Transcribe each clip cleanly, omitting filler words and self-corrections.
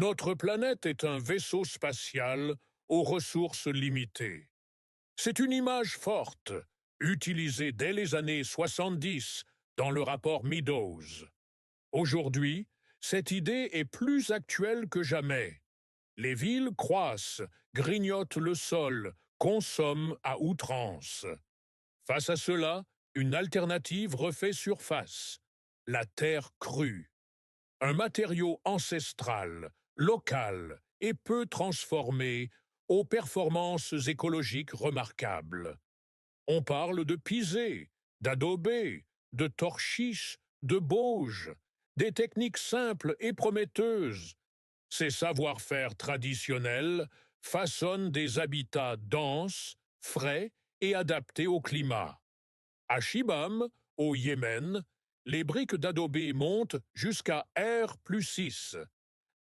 Notre planète est un vaisseau spatial aux ressources limitées. C'est une image forte, utilisée dès les années 70 dans le rapport Meadows. Aujourd'hui, cette idée est plus actuelle que jamais. Les villes croissent, grignotent le sol, consomment à outrance. Face à cela, une alternative refait surface. La terre crue. Un matériau ancestral, local et peu transformé, aux performances écologiques remarquables. On parle de pisé, d'adobé, de torchis, de bauge, des techniques simples et prometteuses. Ces savoir-faire traditionnels façonnent des habitats denses, frais et adaptés au climat. À Shibam, au Yémen, les briques d'adobé montent jusqu'à R+6.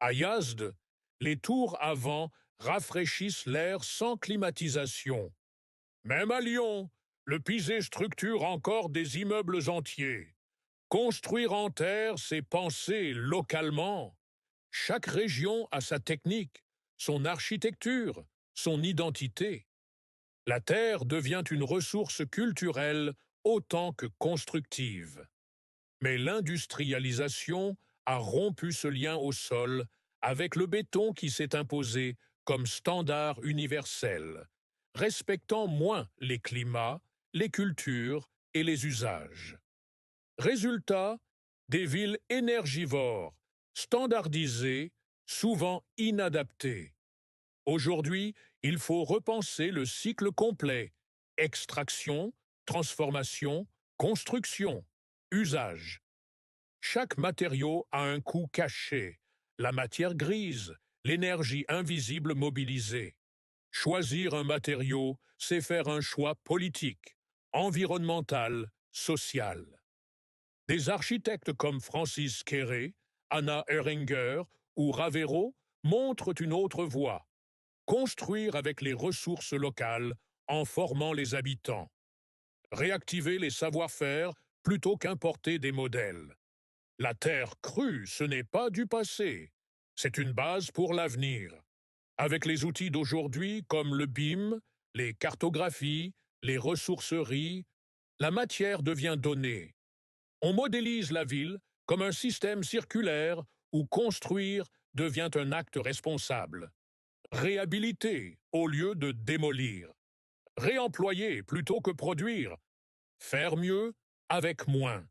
À Yazd, les tours à vent rafraîchissent l'air sans climatisation. Même à Lyon, le pisé structure encore des immeubles entiers. Construire en terre, c'est penser localement. Chaque région a sa technique, son architecture, son identité. La terre devient une ressource culturelle autant que constructive. Mais l'industrialisation a rompu ce lien au sol avec le béton qui s'est imposé comme standard universel, respectant moins les climats, les cultures et les usages. Résultat, des villes énergivores, standardisées, souvent inadaptées. Aujourd'hui, il faut repenser le cycle complet: extraction, transformation, construction, usage. Chaque matériau a un coût caché, la matière grise, l'énergie invisible mobilisée. Choisir un matériau, c'est faire un choix politique, environnemental, social. Des architectes comme Francis Kéré, Anna Ehringer ou Ravero montrent une autre voie: construire avec les ressources locales en formant les habitants. Réactiver les savoir-faire plutôt qu'importer des modèles. La terre crue, ce n'est pas du passé. C'est une base pour l'avenir. Avec les outils d'aujourd'hui comme le BIM, les cartographies, les ressourceries, la matière devient donnée. On modélise la ville comme un système circulaire où construire devient un acte responsable. Réhabiliter au lieu de démolir. Réemployer plutôt que produire. Faire mieux avec moins.